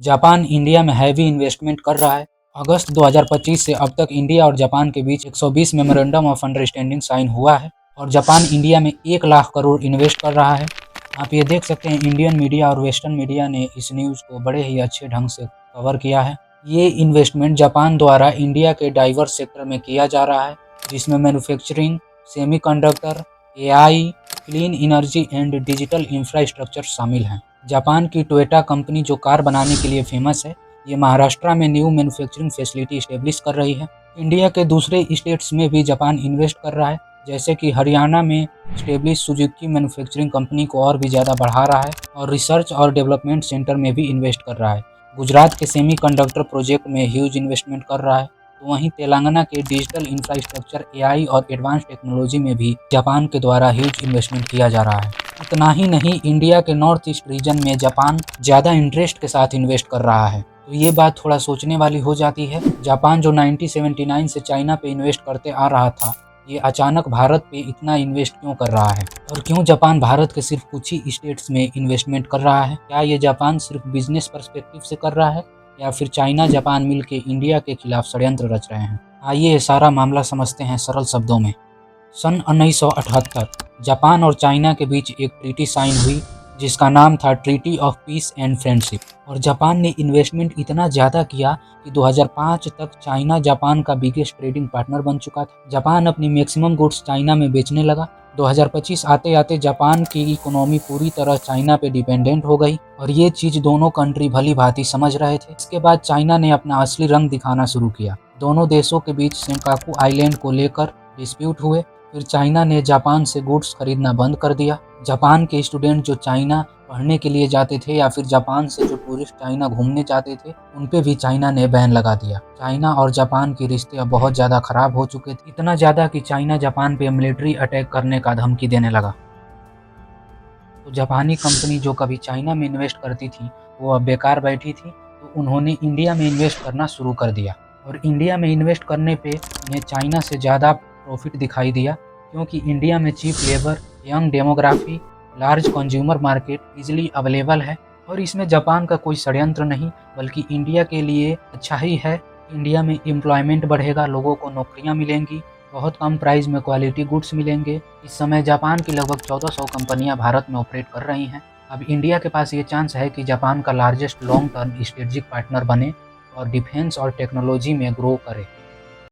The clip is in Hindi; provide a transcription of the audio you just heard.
जापान इंडिया में हैवी इन्वेस्टमेंट कर रहा है। अगस्त 2025 से अब तक इंडिया और जापान के बीच 120 मेमोरेंडम ऑफ अंडरस्टैंडिंग साइन हुआ है और जापान इंडिया में 1 लाख करोड़ इन्वेस्ट कर रहा है। आप ये देख सकते हैं, इंडियन मीडिया और वेस्टर्न मीडिया ने इस न्यूज़ को बड़े ही अच्छे ढंग से कवर किया है। ये इन्वेस्टमेंट जापान द्वारा इंडिया के डाइवर्स सेक्टर में किया जा रहा है, जिसमें manufacturing, semiconductor, AI, clean energy and digital infrastructure शामिल हैं। जापान की टोयोटा कंपनी जो कार बनाने के लिए फेमस है, ये महाराष्ट्र में न्यू मैन्युफैक्चरिंग फैसिलिटी स्टेब्लिश कर रही है। इंडिया के दूसरे स्टेट्स में भी जापान इन्वेस्ट कर रहा है, जैसे कि हरियाणा में स्टेब्लिश सुजुकी मैन्युफैक्चरिंग कंपनी को और भी ज़्यादा बढ़ा रहा है और रिसर्च और डेवलपमेंट सेंटर में भी इन्वेस्ट कर रहा है। गुजरात के सेमीकंडक्टर प्रोजेक्ट में ह्यूज इन्वेस्टमेंट कर रहा है। तो वहीं तेलंगाना के डिजिटल इंफ्रास्ट्रक्चर, एआई और एडवांस टेक्नोलॉजी में भी जापान के द्वारा ह्यूज इन्वेस्टमेंट किया जा रहा है। इतना ही नहीं, इंडिया के नॉर्थ ईस्ट रीजन में जापान ज़्यादा इंटरेस्ट के साथ इन्वेस्ट कर रहा है। तो ये बात थोड़ा सोचने वाली हो जाती है। जापान जो 1979 से चाइना पे इन्वेस्ट करते आ रहा था, ये अचानक भारत पे इतना इन्वेस्ट क्यों कर रहा है? और क्यों जापान भारत के सिर्फ कुछ ही स्टेट्स में इन्वेस्टमेंट कर रहा है? क्या ये जापान सिर्फ बिजनेस पर्सपेक्टिव से कर रहा है या फिर चाइना जापान मिलकर इंडिया के खिलाफ षड्यंत्र रच रहे हैं? आइए ये सारा मामला समझते हैं सरल शब्दों में। सन 1978 जापान और चाइना के बीच एक ट्रीटी साइन हुई, जिसका नाम था treaty of peace and friendship. और जापान ने इन्वेस्टमेंट इतना ज़्यादा किया कि 2005 तक चाइना जापान का बिगेस्ट ट्रेडिंग पार्टनर बन चुका था। जापान अपनी मैक्सिमम गुड्स चाइना में बेचने लगा। 2025 आते आते जापान की इकोनॉमी पूरी तरह चाइना पे डिपेंडेंट हो गई और ये चीज़ दोनों कंट्री भली भांति समझ रहे थे। इसके बाद चाइना ने अपना असली रंग दिखाना शुरू किया। दोनों देशों के बीच सेंकाकू आइलैंड को लेकर डिस्प्यूट हुए। फिर चाइना ने जापान से गुड्स खरीदना बंद कर दिया। जापान के स्टूडेंट जो चाइना पढ़ने के लिए जाते थे या फिर जापान से जो टूरिस्ट चाइना घूमने जाते थे, उन पे भी चाइना ने बैन लगा दिया। चाइना और जापान के रिश्ते अब बहुत ज़्यादा खराब हो चुके थे, इतना ज़्यादा कि चाइना जापान पे मिलिट्री अटैक करने का धमकी देने लगा। तो जापानी कंपनी जो कभी चाइना में इन्वेस्ट करती थी, वो अब बेकार बैठी थी। तो उन्होंने इंडिया में इन्वेस्ट करना शुरू कर दिया और इंडिया में इन्वेस्ट करने पे उन्हें चाइना से ज़्यादा प्रॉफिट दिखाई दिया, क्योंकि इंडिया में cheap labour, young demography, large consumer market easily available है और इसमें जापान का कोई षड्यंत्र नहीं, बल्कि इंडिया के लिए अच्छा ही है। इंडिया में एम्प्लॉयमेंट बढ़ेगा, लोगों को नौकरियां मिलेंगी, बहुत कम प्राइस में क्वालिटी गुड्स मिलेंगे। इस समय जापान की लगभग 1400 कंपनियां भारत में ऑपरेट कर रही हैं। अब इंडिया के पास ये चांस है कि जापान का largest long term strategic partner बने और डिफेंस और टेक्नोलॉजी में ग्रो करे।